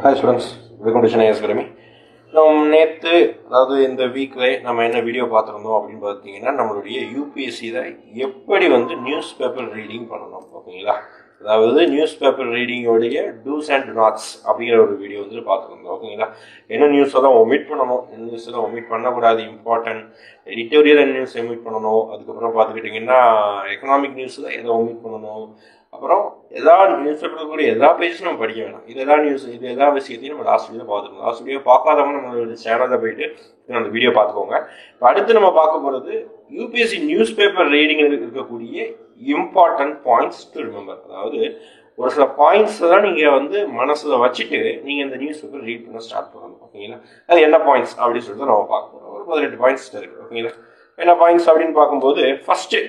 Hi students, welcome to Chennai Academy. நேற்று அதாவது இந்த வீக்கில் நம்ம என்ன வீடியோ பார்த்துருந்தோம் அப்படின்னு பார்த்தீங்கன்னா நம்மளுடைய யூபிஎஸ்சியில் எப்படி நியூஸ் பேப்பர் ரீடிங் பண்ணணும் ஓகேங்களா. அதாவது நியூஸ் பேப்பர் ரீடிங்கோடைய டூஸ் அண்ட் நாட்ஸ் அப்படிங்கிற ஒரு வீடியோ பார்த்துருந்தோம் ஓகேங்களா. என்ன நியூஸ் எல்லாம் ஒமிட் பண்ணணும், என்ன நியூஸ் எல்லாம் ஒமிட் பண்ணக்கூடாது, இம்பார்ட்டன்ட் எடிட்டோரியல் நியூஸ் ஒமிட் பண்ணணும், அதுக்கப்புறம் பார்த்துக்கிட்டிங்கன்னா எக்கனாமிக் நியூஸில் எதை ஒமிட் பண்ணணும், அப்புறம் எல்லா நியூஸ் பேப்பர் கூட எல்லா பேஜஸும் நம்ம படிக்க வேணாம். இது எல்லா நியூஸ் இது எல்லா விஷயத்தையும் நம்ம லாஸ்ட் வீடியோ பார்த்துக்கணும். லாஸ்ட் வீடியோ பார்க்காதவங்க நம்மளோட சேனலில் போயிட்டு அந்த வீடியோ பார்த்துக்கோங்க. இப்போ அடுத்து நம்ம பார்க்க போகிறது யூபிஎஸ்சி நியூஸ் பேப்பர் ரீடிங்கில் இருக்கக்கூடிய இம்பார்ட்டன்ட் பாயிண்ட்ஸ் டு ரிமெம்பர். அதாவது ஒரு சில பாயிண்ட்ஸ் தான் நீங்கள் மனசில் வச்சுட்டு நீங்கள் இந்த நியூஸ் பேப்பர் ரீட் பண்ண ஸ்டார்ட் பண்ணணும் ஓகேங்களா. அது என்ன பாயிண்ட்ஸ் அப்படின்னு சொல்லிட்டு நம்ம பார்க்க போகிறோம். ஒரு 18 பாயிண்ட்ஸ் இருக்குது ஓகேங்களா. என்ன பாயிண்ட்ஸ் அப்படின்னு பார்க்கும்போது ஃபர்ஸ்ட்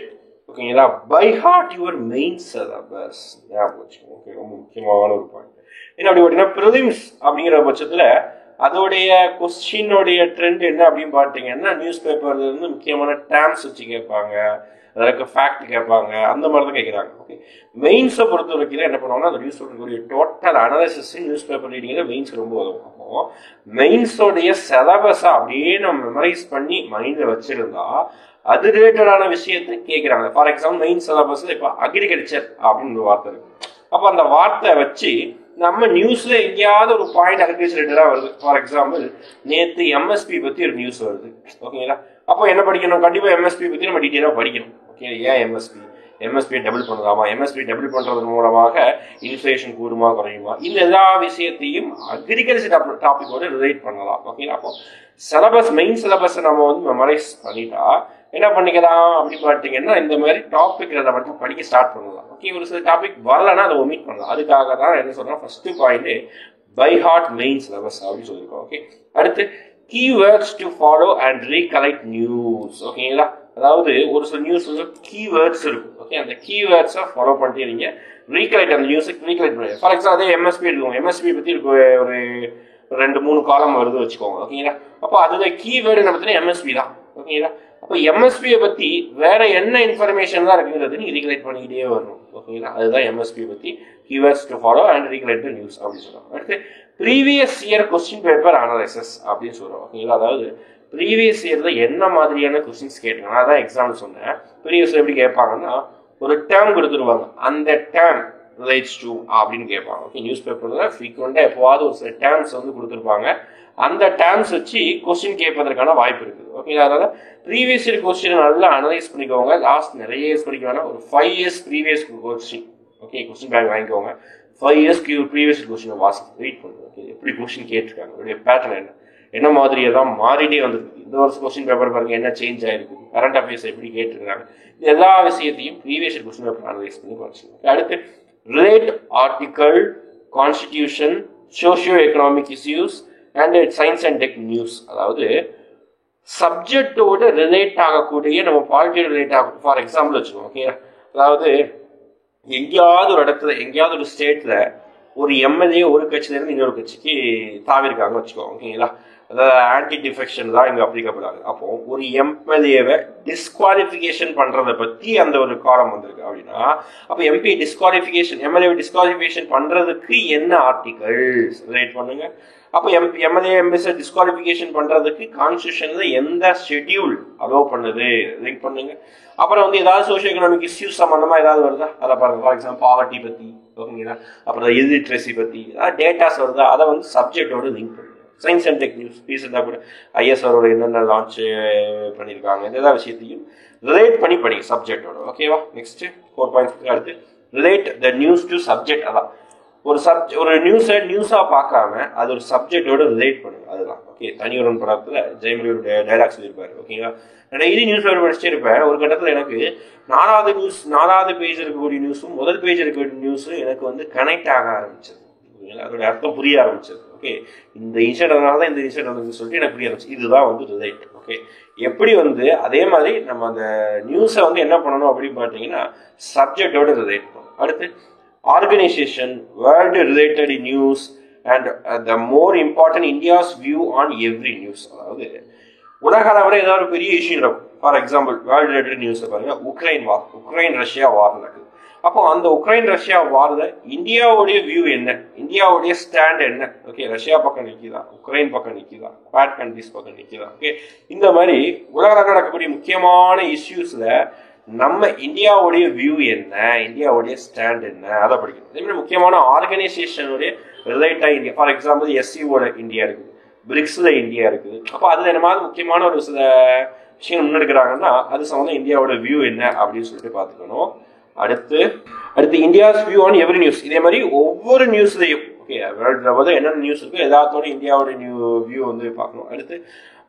ஓகேங்களா, by heart your main syllabus ஞாபகம் வச்சுக்கோங்க. ஓகே, ரொம்ப முக்கியமான ஒரு பாயிண்ட். என்ன அப்படி பார்த்தீங்கன்னா ப்ரிலிம்ஸ் அப்படிங்கிற பட்சத்தில் அதோடைய கொஸ்டினுடைய ட்ரெண்ட் என்ன அப்படின்னு பார்த்தீங்கன்னா நியூஸ் பேப்பர்ல இருந்து முக்கியமான டேர்ம்ஸ் வச்சு கேட்பாங்க, அதற்கு ஃபேக்ட் கேட்பாங்க, அந்த மாதிரி தான் கேட்குறாங்க. ஓகே, மெயின்ஸை பொறுத்த வரைக்கும் என்ன பண்ணுவாங்கன்னா அந்த நியூஸ் பேப்பருடைய டோட்டல் அனாலிசிஸ் நியூஸ் பேப்பர் ரீடிங்கில் மெயின்ஸ் ரொம்ப உதவும். அப்போ மெயின்ஸோடைய சிலபஸை அப்படியே நம்ம மெமரைஸ் பண்ணி மைண்டில் வச்சிருந்தா அது ரிலேட்டடான விஷயத்தை கேட்குறாங்க. ஃபார் எக்ஸாம்பிள் மெயின் சிலபஸ்ல இப்போ அக்ரிகல்ச்சர் அப்படின்னு ஒரு வார்த்தை இருக்கு. அப்போ அந்த வார்த்தை வச்சு நம்ம நியூஸ்ல எங்கேயாவது ஒரு பாயிண்ட் அக்ரிகல்ச்சர் ரிலேட்டடாக வருது. ஃபார் எக்ஸாம்பிள் நேற்று எம்எஸ்பி பற்றி ஒரு நியூஸ் வருது ஓகேங்களா. அப்போ என்ன படிக்கணும், கண்டிப்பாக எம்எஸ்பி பற்றி நம்ம டீட்டெயிலாக படிக்கணும். ஓகே, ஏன் எம்எஸ்பி டபுள் பண்ணலாமா, எம்எஸ்பி டபுள் பண்ணுறது மூலமாக இன்ஃப்ளேஷன் கூடுமா குறையுமா, இந்த எல்லா விஷயத்தையும் அக்ரிகல்ச்சர் டாபிக்கோட ரிலேட் பண்ணலாம் ஓகேங்களா. அப்போ சிலபஸ் மெயின் சிலபஸை நம்ம மெமரைஸ் பண்ணிட்டா என்ன பண்ணிக்கலாம் அப்படின்னு பார்த்தீங்கன்னா இந்த மாதிரி டாபிக் மட்டும் படிக்க ஸ்டார்ட் பண்ணலாம். ஓகே, ஒரு சில டாபிக் வரலன்னா அதை ஒமிட் பண்ணலாம். அதுக்காக தான் என்ன சொல்றேன், first point by heart main syllabus அப்படின்னு சொல்லியிருக்கோம். ஓகே, அடுத்து keywords to follow and recollect news ஓகேங்களா. அதாவது ஒரு சில நியூஸ் கீவேர்ட்ஸ் இருக்கும். ஓகே, அந்த கீவேர்ட்ஸை ஃபாலோ பண்ணிட்டு நீங்க ரீகலெக்ட் அந்த நியூஸுக்கு ரீகலெக்ட் பண்ணுங்க. ஃபார் எக்ஸாம்பிள் அதே எம்எஸ்பி இருக்கும், எம்எஸ்பி பற்றி ஒரு 2-3 காலம் வருது வச்சுக்கோங்க ஓகேங்களா. அப்போ அதுல கீவேர்டு என்ன பார்த்தீங்கன்னா எம்எஸ்பி தான் ஓகேங்களா. அப்போ எம்எஸ்பியை பற்றி வேற என்ன இன்ஃபர்மேஷன் தான் இருக்குங்கிறது நீங்கள் ரீகலெக்ட் பண்ணிக்கிட்டே வரணும் ஓகேங்களா. அதுதான் எம்எஸ்பி பற்றி keywords to follow and recollect news அப்படின்னு சொல்லுவாங்க. அடுத்து previous year question paper analysis அப்படின்னு சொல்லுவோம் ஓகேங்களா. அதாவது ப்ரீவியஸ் இயர்ல என்ன மாதிரியான கொஸ்டின்ஸ் கேட்டுருக்காங்க, அதான் எக்ஸாம்பிள் சொன்னேன். ப்ரீவியஸ் எப்படி கேட்பாங்கன்னா ஒரு டேர்ம் கொடுத்துருவாங்க, அந்த டேர்ம் ரிலேட்ஸ் டு அப்படின்னு கேட்பாங்க. ஓகே, நியூஸ் பேப்பர்ல ஃப்ரீக்வெண்டா எப்போவாது ஒரு சில டேர்ம்ஸ் கொடுத்துருப்பாங்க. அந்த டேர்ம்ஸ் வச்சு கொஸ்டின் கேட்பதற்கான வாய்ப்பு இருக்குது ஓகேங்களா. அதனால ப்ரீவியஸ் இயர் கொஸ்டின் நல்லா அனலைஸ் பண்ணிக்கோங்க. லாஸ்ட் நிறைய இயர்ஸ் படிக்க வேணாம், ஒரு 5 years previous question okay question bank வாங்கிக்கோங்க. 5 இயர்ஸ்க்கு ப்ரீவியஸ் கொஸ்டின் வாசிக்க ரீட் பண்ணுங்க. ஓகே, எப்படி கொஸ்டின் கேட்டிருக்காங்க, அவருடைய பேட்டர்ன் என்ன மாதிரி எல்லாம் மாறிட்டே வந்துருக்கு, இந்த வருஷம் கொஸ்டின் பேப்பர் பாருங்க என்ன சேஞ்ச் ஆயிருக்கு, கரண்ட் அஃபேர்ஸ் எப்படி கேட்டிருக்காங்க, இது எல்லா விஷயத்தையும் previous year question paper analyse பண்ணி படிச்சுங்க. அடுத்து relate article, constitution, socio economic issues and science and tech news. அதாவது சப்ஜெக்டோட ரிலேட் ஆகக்கூடிய நம்ம பாலிட்டியோட ரிலேட் ஆகும். ஃபார் எக்ஸாம்பிள் வச்சுக்கோங்க ஓகே. அதாவது எங்கேயாவது ஒரு இடத்துல எங்கேயாவது ஒரு ஸ்டேட்ல ஒரு எம்எல்ஏ ஒரு கட்சியிலேருந்து இன்னொரு கட்சிக்கு தாவிருக்காங்க வச்சுக்கோங்க ஓகேங்களா. அதாவது ஆன்டி டிஃபெக்ஷன் தான் இங்கே அப்ளிகபிள் ஆகுது. அப்போ ஒரு எம்எல்ஏவை டிஸ்குவாலிஃபிகேஷன் பண்றதை பற்றி அந்த ஒரு காலம் வந்திருக்கு அப்படின்னா அப்போ எம்பி டிஸ்குவாலிஃபிகேஷன் எம்எல்ஏ டிஸ்குவாலிஃபிகேஷன் பண்றதுக்கு என்ன ஆர்டிகல் ரிலேட் பண்ணுங்க. அப்போ எம்எல்ஏ எம்பிஸை டிஸ்குவாலிஃபிகேஷன் பண்றதுக்கு கான்ஸ்டியூஷன்ல எந்த ஷெட்யூல் அலோவ் பண்ணுது லிங்க் பண்ணுங்க. அப்புறம் ஏதாவது சோஷியோ எக்கனாமிக் இஷ்யூஸ் சம்பந்தமா ஏதாவது வருதா அதை பாருங்க. ஃபார் எக்ஸாம்பிள் பாவர்ட்டி பத்தி ஓகேங்களா, அப்புறம் இல்லிட்ரஸி பத்தி ஏதாவது டேட்டாஸ் வருதா அதை சப்ஜெக்டோட லிங்க் பண்ணுங்க. சயின்ஸ் அண்ட் டெக் நியூஸ் ரீசெண்டாக கூட ஐஎஸ்ஆரோட என்னென்ன லான்ச் பண்ணியிருக்காங்க எல்லா விஷயத்தையும் ரிலேட் பண்ணி படிங்க சப்ஜெக்டோட ஓகேவா. Next 4 points. அடுத்து relate the news to subject. அதான் ஒரு நியூஸா பார்க்காம அது ஒரு சப்ஜெக்டோட ரிலேட் பண்ணுங்க. அதுதான் ஓகே. தனியொருவன் படத்துல ஜெயமொழி ஒரு டைலாக் சொல்லியிருப்பாரு ஓகேங்களா. நான் டெய்லி நியூஸ் பேப்பர் படிச்சுட்டே இருப்பேன். ஒரு கட்டத்தில் எனக்கு 4வது பேஜ் இருக்கக்கூடிய நியூஸும் முதல் பேஜ் இருக்கக்கூடிய நியூஸும் எனக்கு கனெக்ட் ஆக ஆரம்பிச்சது. அதோட அர்த்தம் புரிய ஆரம்பிச்சது. ஓகே, இந்த இன்சிடென்ட் அதனாலதான் இந்த இன்சிடென்ட் சொல்லிட்டு எனக்கு புரிய ஆரம்பிச்சு. இதுதான் ரிலேட். ஓகே, எப்படி அதே மாதிரி நம்ம அந்த நியூஸை என்ன பண்ணணும் அப்படின்னு பார்த்தீங்கன்னா சப்ஜெக்டோட ரிலேட் பண்ணணும். அடுத்து organisation, world related news and the more important India's view on every news. அதாவது உலக அளவில் ஏதாவது பெரிய இஷ்யூ நடக்கும். For example world related news பாருங்க, உக்ரைன் ரஷ்யா வார் நடக்குது. அப்போ அந்த உக்ரைன் ரஷ்யா வார்ல இந்தியாவுடைய வியூ என்ன, இந்தியாவுடைய ஸ்டாண்ட் என்ன, ஓகே ரஷ்யா பக்கம் நிற்குதா, உக்ரைன் பக்கம் நிற்குதா, பேட் கண்ட்ரிஸ் பக்கம் நிற்குதா, ஓகே இந்த மாதிரி உலகில் நடக்கக்கூடிய முக்கியமான இஷ்யூஸ்ல நம்ம இந்தியாவுடைய வியூ என்ன, இந்தியாவுடைய ஸ்டாண்ட் என்ன, அதை படிக்கணும். அதே மாதிரி முக்கியமான ஆர்கனைசேஷனுடைய ரிலேட்டா இந்தியா, ஃபார் எக்ஸாம்பிள் எஸ்சிஓட இந்தியா இருக்குது, பிரிக்ஸ்ல இந்தியா இருக்குது. அப்போ அதுல என்ன மாதிரி முக்கியமான ஒரு சில விஷயம் முன்னெடுக்கிறாங்கன்னா அது சம்பந்தம் இந்தியாவோட வியூ என்ன அப்படின்னு சொல்லிட்டு பார்த்துக்கணும். அடுத்து India's view on every news. இதே மாதிரி ஒவ்வொரு நியூஸ்லையும் ஓகே வேர்ல்டு என்னென்ன நியூஸ் இருக்கோ எல்லாத்தோட இந்தியாவோட வியூ வந்து பார்க்கணும். அடுத்து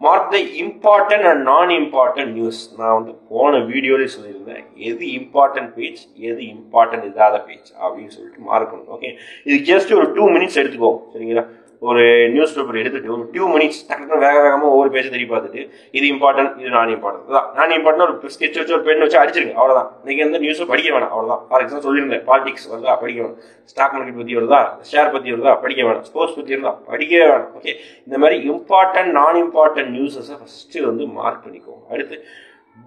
மார்க் த இம்பார்ட்டன்ட் அண்ட் நான் இம்பார்ட்டன்ட் நியூஸ். நான் வந்து போன வீடியோலேயே சொல்லியிருந்தேன் எது இம்பார்ட்டன்ட் பேஜ் எது இம்பார்ட்டன்ட் இல்லாத பேஜ் அப்படின்னு சொல்லிட்டு மார்க் பண்ணணும். ஓகே இது ஜஸ்ட் ஒரு 2 மினிட்ஸ் எடுத்துக்கோங்க சரிங்களா. ஒரு நியூஸ் பேப்பர் எடுத்துட்டு ஒரு 2 மினிட்ஸ் டக்குனு வேகமாக ஒவ்வொரு பேஜை திருப்பி பார்த்துட்டு இது இம்பார்ட்டன்ட் இது நான் இம்பார்ட்டன்ட் தான். நான் இம்பார்ட்டன் ஒரு ஸ்கெட்ச் வச்சு ஒரு பென் வச்சு அடிச்சிருங்க அவ்வளோதான். நீங்கள் எந்த நியூஸும் படிக்க வேணாம் அவ்வளோதான். ஃபார் எக்ஸாம்பிள் சொல்லியிருந்தேன் பாலிடிக்ஸ் வருதா படிக்க வேணும், ஸ்டாக் மார்க்கெட் பற்றி வருதா, ஷேர் பற்றி வருதா படிக்க வேணாம், ஸ்போர்ட்ஸ் பற்றி வருதா படிக்கவே வேணாம். ஓகே இந்த மாதிரி இம்பார்ட்டன்ட் நான் இம்பார்ட்டன்ட் நியூஸஸை ஃபஸ்ட்டு வந்து மார்க் பண்ணிக்கோங்க. அடுத்து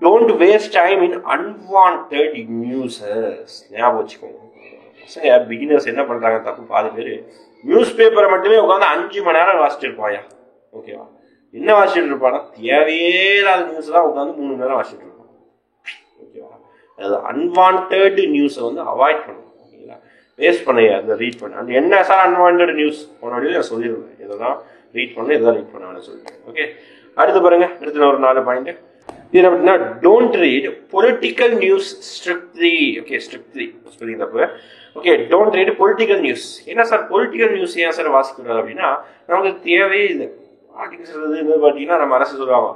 don't waste time in unwanted newses. ஞாபகம் வச்சுக்கோங்க. பசங்க பிகினர்ஸ் என்ன பண்ணுறாங்க தப்பு, பாதி பேர் நியூஸ் பேப்பரை மட்டுமே உட்காந்து 5 மணி நேரம் வாசிச்சுட்டு இருப்பாயா. ஓகேவா என்ன வாசிச்சுட்டு இருப்பானா தேவையே இல்லாத நியூஸ் தான் உட்காந்து 3 மணி நேரம் வாசிச்சுட்டு இருப்பான். ஓகேவா அது அன்வான்ட் நியூஸை வந்து அவாய்ட் பண்ணணும். ஓகேங்களா வேஸ்ட் பண்ண அதை ரீட் பண்ண அந்த என்ன சார் அன்வான்ட் நியூஸ் போனோடய நான் சொல்லிடுவேன் இதெல்லாம் ரீட் பண்ண இதெல்லாம் ரீட் பண்ண சொல்லிட்டேன். ஓகே அடுத்து பாருங்க அடுத்த ஒரு 4 பாயிண்ட். இது அப்படின்னா don't read political news strictly. Okay strictly spelling தப்பு. Okay don't read political news. என்ன சார் பொலிட்டிக்கல் நியூஸ் ஏன் சார் வாசிக்கூடாது அப்படின்னா நமக்கு தேவையே இல்லை. பாலிடிக்ஸ் பார்த்தீங்கன்னா நம்ம அரசு சொல்லுவாங்க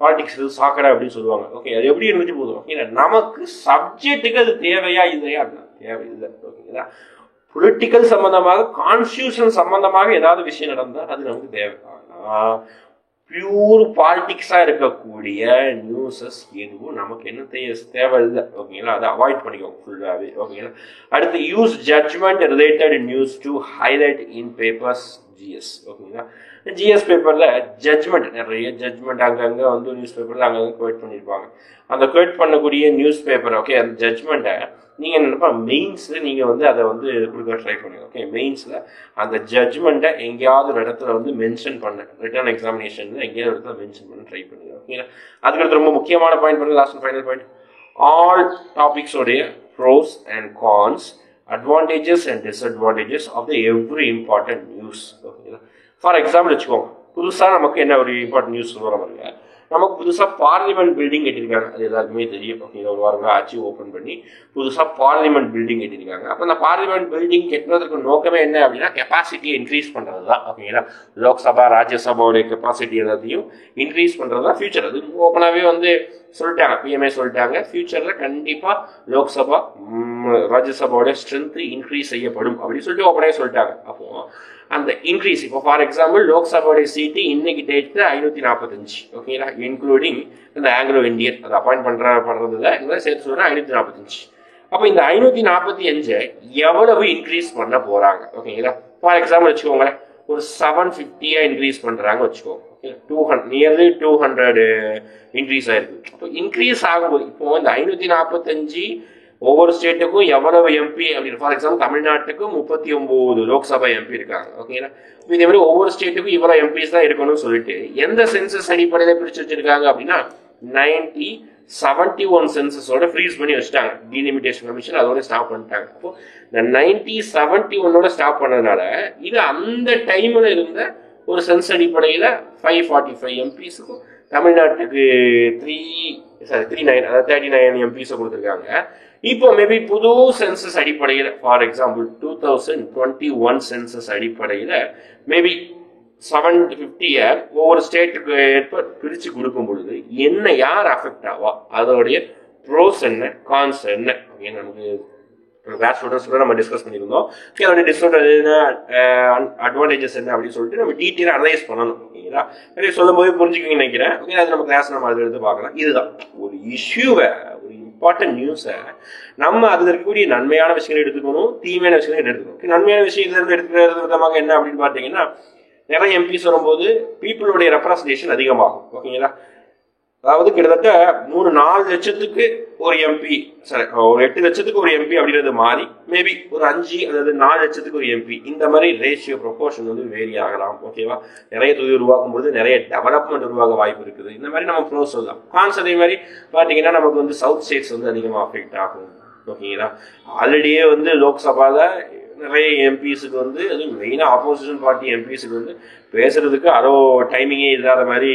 பாலிடிக்ஸ் சாக்கடை அப்படின்னு சொல்லுவாங்க. ஓகே அது எப்படி இருந்துட்டு போதும். ஓகே நமக்கு சப்ஜெக்ட்டுக்கு அது தேவையா இல்லையா அப்படின்னா தேவையில்லை. ஓகேங்களா பொலிட்டிக்கல் சம்பந்தமாக கான்ஸ்டியூஷன் சம்பந்தமாக ஏதாவது விஷயம் நடந்தால் அது நமக்கு தேவை. ஆனால் பியூர் பாலிட்டிக்ஸாக இருக்கக்கூடிய நியூஸஸ் எதுவும் நமக்கு என்ன தேவையில்லை. ஓகேங்களா அதை அவாய்ட் பண்ணிக்கோங்க ஃபுல்லாகவே. ஓகேங்களா அடுத்து use judgement related news to highlight in papers GS. ஓகேங்களா ஜிஎஸ் பேப்பரில் ஜட்ஜ்மெண்ட் நிறைய ஜட்ஜ்மெண்ட் அங்கங்கே வந்து நியூஸ் பேப்பரில் அங்கங்கே குவேட் பண்ணியிருப்பாங்க. அந்த குவேட் பண்ணக்கூடிய நியூஸ் பேப்பர் ஓகே அந்த ஜட்ஜ்மெண்ட்டை நீங்கள் என்னப்பா மெயின்ஸில் நீங்கள் வந்து அதை வந்து கொடுக்க ட்ரை பண்ணுங்க. ஓகே மெயின்ஸில் அந்த ஜட்ஜ்மெண்ட்டை எங்கேயாவது ஒரு இடத்துல வந்து மென்ஷன் பண்ண ரிட்டர்ன் எக்ஸாமினேஷனில் எங்கேயாவது ஒரு இடத்துல மென்ஷன் பண்ண ட்ரை பண்ணுங்க. ஓகேங்களா அதுக்கடுத்து ரொம்ப முக்கியமான பாயிண்ட் பண்ணுங்க லாஸ்ட் ஃபைனல் பாயிண்ட். ஆல் டாபிக்ஸோடைய pros and cons advantages and disadvantages of the every important news. ஓகேங்களா ஃபார் எக்ஸாம்பிள் வச்சுக்கோங்க புதுசாக நமக்கு என்ன ஒரு இம்பார்ட்டன்ட் நியூஸ் சொல்கிற மாதிரி நமக்கு புதுசாக பார்லிமெண்ட் பில்டிங் கட்டியிருக்காங்க. அது எல்லாருக்குமே தெரியும். ஓகேங்களா ஒரு வாரம் ஆட்சி ஓப்பன் பண்ணி புதுசாக பார்லிமெண்ட் பில்டிங் கட்டியிருக்காங்க. அப்போ அந்த பார்லிமெண்ட் பில்டிங் கட்டினதுக்கு நோக்கமே என்ன அப்படின்னா கெப்பாசிட்டியை இன்க்ரீஸ் பண்ணுறது தான். ஓகேங்களா லோக்சபா ராஜ்யசபாவுடைய கெப்பாசிட்டி எல்லாத்தையும் இன்க்ரீஸ் பண்ணுறது தான் ஃபியூச்சர். அது ஓப்பனாகவே வந்து சொல்லிட்டாங்க பிஎம்ஏ சொல்லிட்டாங்க ஃபியூச்சரில் கண்டிப்பாக லோக்சபா ராஜ்யசபாவோட ஸ்ட்ரென்த்து இன்க்ரீஸ் செய்யப்படும் அப்படின்னு சொல்லிட்டு ஓப்பனாகவே சொல்லிட்டாங்க. அப்போது அந்த இன்க்ரீஸ் இப்போ ஃபார் எக்ஸாம்பிள் லோக்சபாவுடைய சீட்டு இன்னைக்கு டேட்டு 545. ஓகேங்களா இன்க்ளூடிங் இந்த ஆங்கிலோ இந்தியன் அதை அப்பாயிண்ட் பண்ணுறதுல இதெல்லாம் சேர்த்து சொல்கிறேன் 545. அப்போ இந்த 545 எவ்வளவு இன்க்ரீஸ் பண்ண போகிறாங்க. ஓகேங்களா ஃபார் எக்ஸாம்பிள் வச்சுக்கோங்களேன் ஒரு 750 இன்க்ரீஸ் பண்ணுறாங்க வச்சுக்கோங்க. 200 நியர்லி 200 இன்க்ரீஸ் ஆயிருக்கு. அப்போ இன்க்ரீஸ் ஆகும்போது இப்போ இந்த 545 ஒவ்வொரு ஸ்டேட்டுக்கும் எவ்வளவு எம்பி அப்படின்னு ஃபார் எக்ஸாம்பிள் தமிழ்நாட்டுக்கு 39 லோக்சபா எம்பி இருக்காங்க. ஓகேங்களா இதே மாதிரி ஒவ்வொரு ஸ்டேட்டுக்கும் இவ்வளோ எம்பிஸ் தான் இருக்கணும்னு சொல்லிட்டு எந்த சென்சஸ் அடிப்படையில் பிரிச்சு வச்சிருக்காங்க அப்படின்னா 1971 சென்சஸோட ஃப்ரீஸ் பண்ணி வச்சுட்டாங்க. டீலிமிட்டேஷன் கமிஷன் அதோட ஸ்டாப் பண்ணிட்டாங்க. அப்போ இந்த 1971 ஸ்டாப் பண்ணதுனால இது அந்த டைமில் இருந்த ஒரு சென்ஸ் அடிப்படையில் 545 எம்பிஸுக்கும் தமிழ்நாட்டுக்கு 39 எம்பிஸை கொடுத்துருக்காங்க. இப்போ மேபி புது சென்சஸ் அடிப்படையில் ஃபார் எக்ஸாம்பிள் 2021 சென்சஸ் அடிப்படையில் மேபி 750 ஒவ்வொரு ஸ்டேட்டுக்கு ஏற்ப பிரித்து கொடுக்கும் பொழுது என்ன யார் அஃபெக்ட் ஆவா அதோடைய ப்ரோஸ் என்ன கான்ஸ் என்ன அப்படின்னு நமக்கு கிளாஸ் ஸ்டூடெண்ட்ஸ் நம்ம டிஸ்கஸ் பண்ணியிருந்தோம். அதோட அட்வான்டேஜஸ் என்ன அப்படின்னு சொல்லிட்டு நம்ம டீட்டெயிலாக அனலைஸ் பண்ணணும். ஓகேங்களா நிறைய சொல்லும் போது புரிஞ்சுக்கிங்கன்னு நினைக்கிறேன். ஓகே அது நம்ம கிளாஸ் நம்ம அதை எடுத்து பார்க்கலாம். இதுதான் ஒரு இஷ்யூவை ஒரு இம்பார்ட்டன்ட் நியூஸை நம்ம அதில் இருக்கக்கூடிய நன்மையான விஷயங்களை எடுத்துக்கணும் தீமையான விஷயங்களை எடுத்துக்கணும். நன்மையான விஷயத்திலிருந்து எடுத்துக்கிறது விதமாக என்ன அப்படின்னு பார்த்தீங்கன்னா நிறைய எம்பிஸ் வரும்போது பீப்புளுடைய ரெப்ரஸன்டேஷன் அதிகமாகும். ஓகேங்களா அதாவது கிட்டத்தட்ட 3-4 லட்சத்துக்கு ஒரு எம்பி, சரி ஒரு 8 லட்சத்துக்கு ஒரு எம்பி அப்படின்றது மாறி மேபி ஒரு 5 அதாவது 4 லட்சத்துக்கு ஒரு எம்பி, இந்த மாதிரி ரேஷியோ ப்ரொபோர்ஷன் வந்து வேரி ஆகலாம். ஓகேவா? நிறைய தொகுதி உருவாக்கும் பொழுது நிறைய டெவலப்மெண்ட் உருவாக வாய்ப்பு இருக்குது. இந்த மாதிரி நம்ம ப்ரோஸ் சொல்லலாம். கான்ஸ் அதே மாதிரி பார்த்தீங்கன்னா நமக்கு வந்து சவுத் ஸ்டேட்ஸ் வந்து அதிகமாக அஃபெக்ட் ஆகும். ஓகேங்களா? ஆல்ரெடியே வந்து லோக்சபாவில் நிறைய எம்பிஸுக்கு வந்து அதுவும் மெயினாக ஆப்போசிஷன் பார்ட்டி எம்பிஸுக்கு வந்து பேசுறதுக்கு டைமிங்கே இல்லாத மாதிரி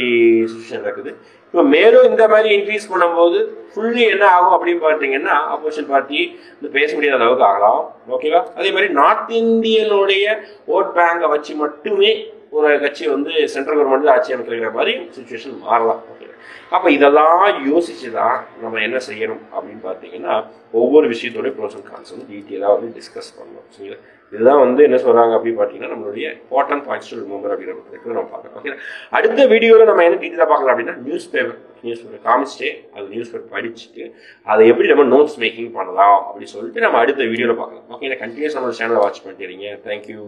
சுச்சுவேஷன் இருக்குது. இப்போ மேலும் இந்த மாதிரி இன்க்ரீஸ் பண்ணும்போது ஃபுல்லி என்ன ஆகும் அப்படின்னு பார்த்தீங்கன்னா ஆப்போசிஷன் பார்ட்டி வந்து பேச முடியாத அளவுக்கு ஆகலாம். ஓகேவா? அதே மாதிரி நார்த் இந்தியனுடைய ஓட் பேங்கை வச்சு மட்டுமே ஒரு கட்சி வந்து சென்ட்ரல் கவர்மெண்ட் ஆட்சி அமைக்கிற மாதிரி சுச்சுவேஷன் மாறலாம். ஓகே, அப்போ இதெல்லாம் யோசிச்சு தான் நம்ம என்ன செய்யணும் அப்படின்னு பார்த்தீங்கன்னா ஒவ்வொரு விஷயத்தோட ப்ரோஸ் அண்ட் கான்ஸ் வந்து டீட்டெயிலாக வந்து டிஸ்கஸ் பண்ணணும். சரிங்களா? இதுதான் வந்து என்ன சொல்கிறாங்க அப்படின்னு பார்த்தீங்கன்னா நம்மளுடைய இம்பார்ட்டன்ட் பாயிண்ட்ஸ் டு ரிமெம்பர் அப்படிங்கிற நம்ம பார்க்கலாம். ஓகே, அடுத்த வீடியோவில் நம்ம என்ன டீட்டெயிலாக பார்க்கலாம் அப்படின்னா நியூஸ் பேப்பர் காமிச்சிட்டு அது நியூஸ் பேப்பர் படிச்சுட்டு அதை எப்படி நம்ம நோட்ஸ் மேக்கிங் பண்ணலாம் அப்படின்னு சொல்லிட்டு நம்ம அடுத்த வீடியோவில் பார்க்கலாம். ஓகே, கண்டினியூஸ் நம்ம சேனலை வாட்ச் பண்ணிட்டு இருக்கீங்க. தேங்க்யூ.